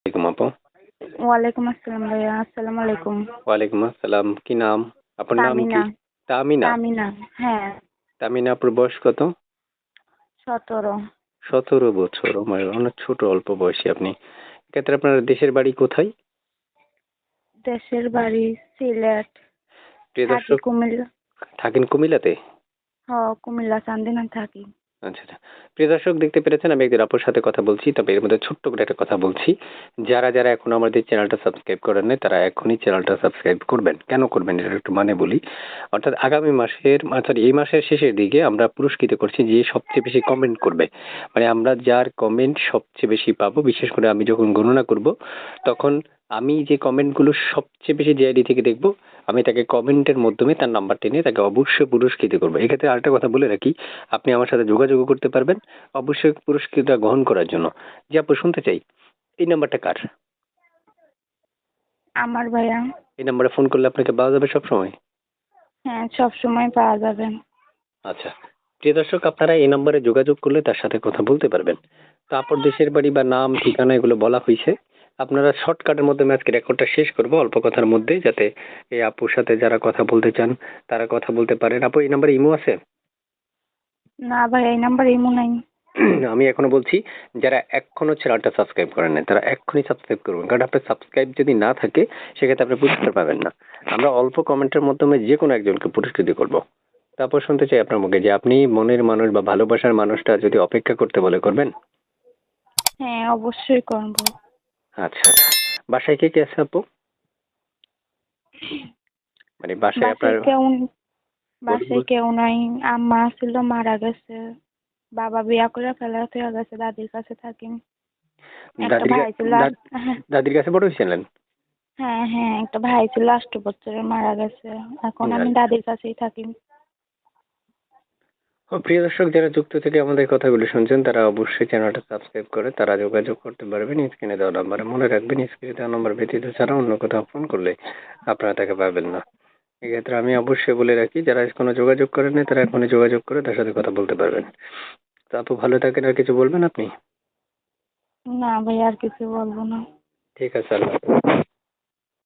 আলাইকুম আপু। ওয়ালাইকুম আসসালাম ভাইয়া, আসসালামু আলাইকুম। ওয়ালাইকুম আসসালাম। কি নাম? আপনার নাম কি? তামিনা। তামিনা। তামিনা, হ্যাঁ। তামিনা আপুর বয়স কত? 17। 17 বছর। অনেক ছোট, অল্প বয়সী আপনি। এক্ষেত্রে আপনার দেশের বাড়ি কোথায়? দেশের বাড়ি সিলেট। প্রিয় থাকি দর্শক, কুমিল্লা। থাকেন কুমিল্লাতে? কুমিল্লা চান্দিনা থাকি। আচ্ছা আচ্ছা। প্রিয় দর্শক, দেখতে পেরেছেন আমি একজন আপুর সাথে কথা বলছি, তবে এর মধ্যে ছোট্ট করে একটা কথা বলছি। যারা যারা এখন আমাদের চ্যানেলটা সাবস্ক্রাইব করেন নাই তারা এখনই চ্যানেলটা সাবস্ক্রাইব করবেন। কেন করবেন এটা একটু মানে বলি। অর্থাৎ আগামী মাসের সরি এই মাসের শেষের দিকে আমরা পুরস্কৃত করছি যে সবচেয়ে বেশি কমেন্ট করবে। মানে আমরা যার কমেন্ট সবচেয়ে বেশি পাবো, বিশেষ করে আমি যখন গণনা করব তখন আমি যে কমেন্টগুলো সবচেয়ে বেশি যে আইডি থেকে দেখব আমি তাকে কমেন্টের মাধ্যমে তার নাম্বারটা নিয়ে তাকে অবশ্যই পুরস্কৃত করবো। এক্ষেত্রে আরেকটা কথা বলে রাখি, আপনি আমার সাথে যোগাযোগও করতে পারবেন অবশ্যই পুরস্কৃতটা গ্রহণ করার জন্য। যে আপু শুনতে চাই, এই নাম্বারটা কার? আমার ভাইয়া। এই নাম্বারে ফোন করলে আপনাকে পাওয়া যাবে সবসময়? হ্যাঁ, সব সময় পাওয়া যাবে। আচ্ছা। প্রিয় দর্শক, আপনারা এই নাম্বারে যোগাযোগ করলে তার সাথে কথা বলতে পারবেন। তো আপুর দেশের বাড়ি বা নাম ঠিকানা এগুলো বলা হয়েছে। আপনারা শর্টকাটের মাধ্যমে আজকে রেকর্ডটা শেষ করবো অল্প কথার মধ্যে, যাতে এই আপুর সাথে যারা কথা বলতে চান তারা কথা বলতে পারেন। আপু, এই নাম্বারে ইমো আছে? না ভাইয়া, এই নাম্বার ইমো নাই। আমি এখনো বলছি, যারা এখনো চ্যানেলটা সাবস্ক্রাইব করেন নাই তারা এক্ষুনি সাবস্ক্রাইব করবেন, কারণ আপনার সাবস্ক্রাইব যদি না থাকে সেক্ষেত্রে আপনি পুরস্কার পাবেন না। আমরা অল্প কমেন্টের মাধ্যমে যে কোনো একজনকে পুরস্কৃত করব। তারপর শুনতে চাই আপনার মুখে যে আপনি মনের মানুষ বা ভালোবাসার মানুষটা যদি অপেক্ষা করতে বলে করবেন? হ্যাঁ, অবশ্যই করবো। আচ্ছা আচ্ছা। বাসায় কে কে আছে আপু? মানে বাসায় আপনার বাসায় কেউ পরিবার? বাসায় কেউ নাই। আম্মা ছিল, মারা গেছে। বাবা বিয়া করে ফেলা হয়ে গেছে, দাদির কাছে থাকি। একটা দাদির ভাই কা- ছিল। দাদ- হ্যাঁ, দাদির কাছে বড় হয়েছিলেন? হ্যাঁ, হ্যাঁ, একটা ভাই ছিল 8 বছরের, মারা গেছে। এখন আমি দাদির কাছেই থাকি। ও প্রিয় দর্শক, যারা যুক্ত থেকে আমাদের কথাগুলো শুনছেন তারা অবশ্যই চ্যানেলটা সাবস্ক্রাইব করে তারা যোগাযোগ করতে পারবেন স্ক্রিনে দেওয়া নাম্বারে। মনে রাখবেন, স্ক্রিনে দেওয়া নাম্বার ব্যতীত ছাড়া অন্য কোথাও ফোন করলে আপনারা তাকে পাবেন না। এক্ষেত্রে আমি অবশ্যই বলে রাখি, যারা কোনো যোগাযোগ করেন না তারা এখনই যোগাযোগ করে তার সাথে কথা বলতে পারবেন। তো আপু, ভালো থাকেন। আর কিছু বলবেন আপনি? না ভাই, আর কিছু বলবো না। ঠিক আছে, আল্লাহ হাফেজ।